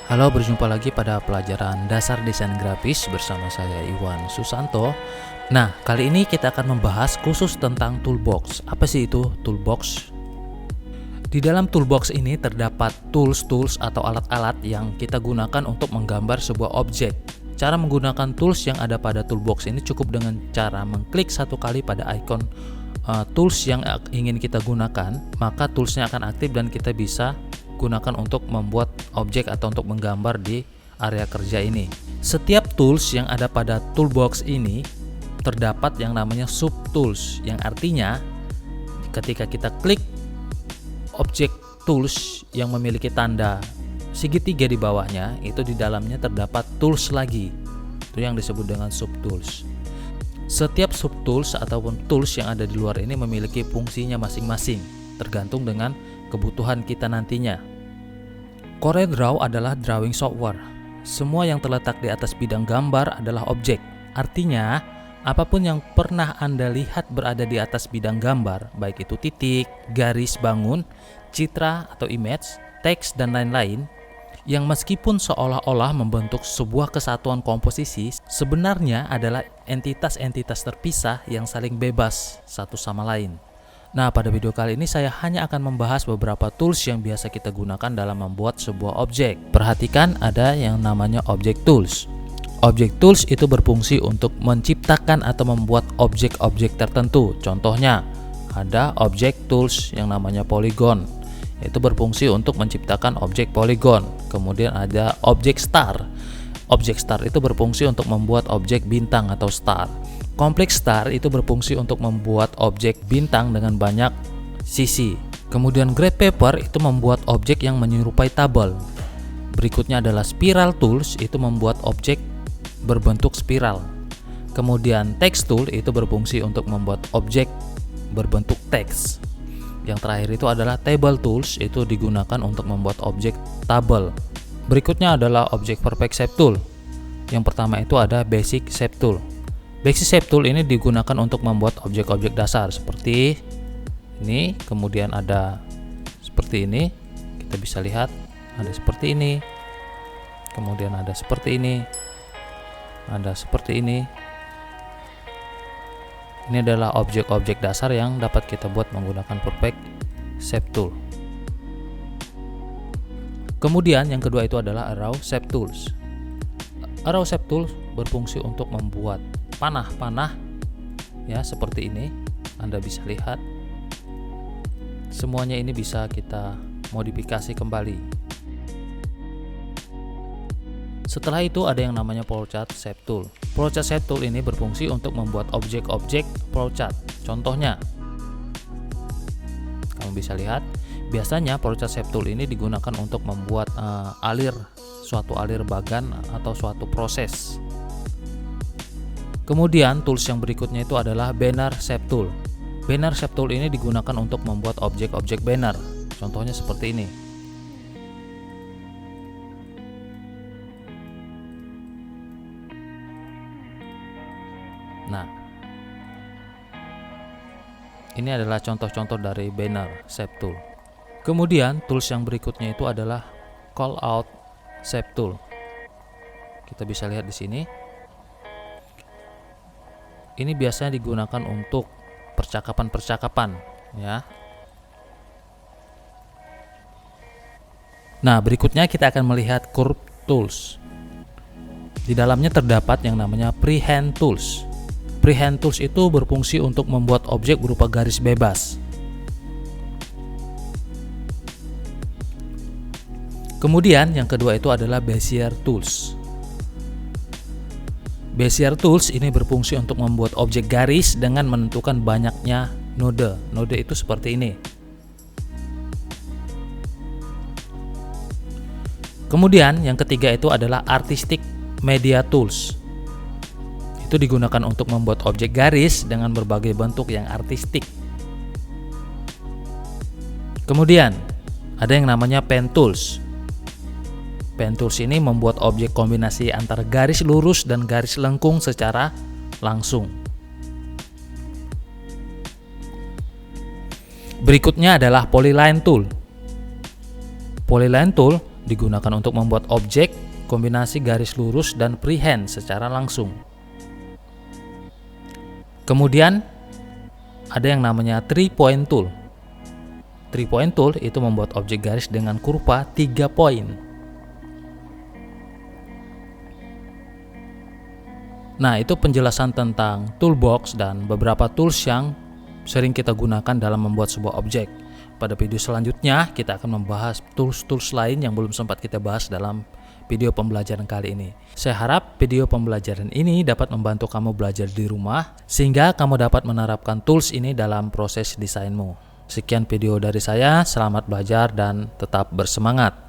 Halo, berjumpa lagi pada pelajaran dasar desain grafis bersama saya Iwan Susanto. Nah, kali ini kita akan membahas khusus tentang toolbox. Apa sih itu toolbox? Di dalam toolbox ini terdapat tools atau alat-alat yang kita gunakan untuk menggambar sebuah objek. Cara menggunakan tools yang ada pada toolbox ini cukup dengan cara mengklik satu kali pada icon tools yang ingin kita gunakan, maka toolsnya akan aktif dan kita bisa gunakan untuk membuat objek atau untuk menggambar di area kerja ini. Setiap tools yang ada pada toolbox ini terdapat yang namanya subtools, yang artinya ketika kita klik objek tools yang memiliki tanda segitiga di bawahnya, itu di dalamnya terdapat tools lagi. Itu yang disebut dengan subtools. Setiap subtools ataupun tools yang ada di luar ini memiliki fungsinya masing-masing, tergantung dengan kebutuhan kita nantinya. CorelDRAW adalah drawing software. Semua yang terletak di atas bidang gambar adalah objek. Artinya, apapun yang pernah Anda lihat berada di atas bidang gambar, baik itu titik, garis, bangun, citra atau image, teks, dan lain-lain, yang meskipun seolah-olah membentuk sebuah kesatuan komposisi, sebenarnya adalah entitas-entitas terpisah yang saling bebas satu sama lain. Nah, pada video kali ini saya hanya akan membahas beberapa tools yang biasa kita gunakan dalam membuat sebuah objek. Perhatikan ada yang namanya object tools. Object tools itu berfungsi untuk menciptakan atau membuat objek-objek tertentu. Contohnya, ada object tools yang namanya polygon. Itu berfungsi untuk menciptakan objek polygon. Kemudian ada object star. Object star itu berfungsi untuk membuat objek bintang atau star. Complex star itu berfungsi untuk membuat objek bintang dengan banyak sisi. Kemudian graph paper itu membuat objek yang menyerupai tabel. Berikutnya adalah spiral tools, itu membuat objek berbentuk spiral. Kemudian text tool itu berfungsi untuk membuat objek berbentuk teks. Yang terakhir itu adalah table tools, itu digunakan untuk membuat objek tabel. Berikutnya adalah object perfect shape tool. Yang pertama itu ada basic shape tool. Basic shape tool ini digunakan untuk membuat objek-objek dasar seperti ini, kemudian ada seperti ini, kita bisa lihat ada seperti ini, kemudian ada seperti ini, ada seperti ini. Ini adalah objek-objek dasar yang dapat kita buat menggunakan perfect shape tool. Kemudian yang kedua itu adalah arrow shape tools. Arrow shape tools berfungsi untuk membuat panah-panah ya seperti ini. Anda bisa lihat semuanya ini bisa kita modifikasi kembali. Setelah itu ada yang namanya flowchart shape tool. Flowchart shape tool ini berfungsi untuk membuat objek-objek flowchart. Contohnya, kamu bisa lihat, biasanya flowchart shape tool ini digunakan untuk membuat suatu alir bagan atau suatu proses. Kemudian tools yang berikutnya itu adalah banner shape tool. Banner shape tool ini digunakan untuk membuat objek-objek banner. Contohnya seperti ini. Nah, ini adalah contoh-contoh dari banner shape tool. Kemudian tools yang berikutnya itu adalah call out shape tool. Kita bisa lihat di sini. Ini biasanya digunakan untuk percakapan-percakapan ya. Nah, berikutnya kita akan melihat curve tools. Di dalamnya terdapat yang namanya freehand tools. Freehand tools itu berfungsi untuk membuat objek berupa garis bebas. Kemudian yang kedua itu adalah Bezier tools. Bezier tools ini berfungsi untuk membuat objek garis dengan menentukan banyaknya node. Node itu seperti ini. Kemudian yang ketiga itu adalah artistic media tools. Itu digunakan untuk membuat objek garis dengan berbagai bentuk yang artistik. Kemudian ada yang namanya pen tools. Pen tools ini membuat objek kombinasi antara garis lurus dan garis lengkung secara langsung. Berikutnya adalah polyline tool. Polyline tool digunakan untuk membuat objek, kombinasi garis lurus dan freehand secara langsung. Kemudian ada yang namanya 3-point tool. 3-point tool itu membuat objek garis dengan kurva 3 poin. Nah, itu penjelasan tentang toolbox dan beberapa tools yang sering kita gunakan dalam membuat sebuah objek. Pada video selanjutnya, kita akan membahas tools-tools lain yang belum sempat kita bahas dalam video pembelajaran kali ini. Saya harap video pembelajaran ini dapat membantu kamu belajar di rumah, sehingga kamu dapat menerapkan tools ini dalam proses desainmu. Sekian video dari saya, selamat belajar dan tetap bersemangat.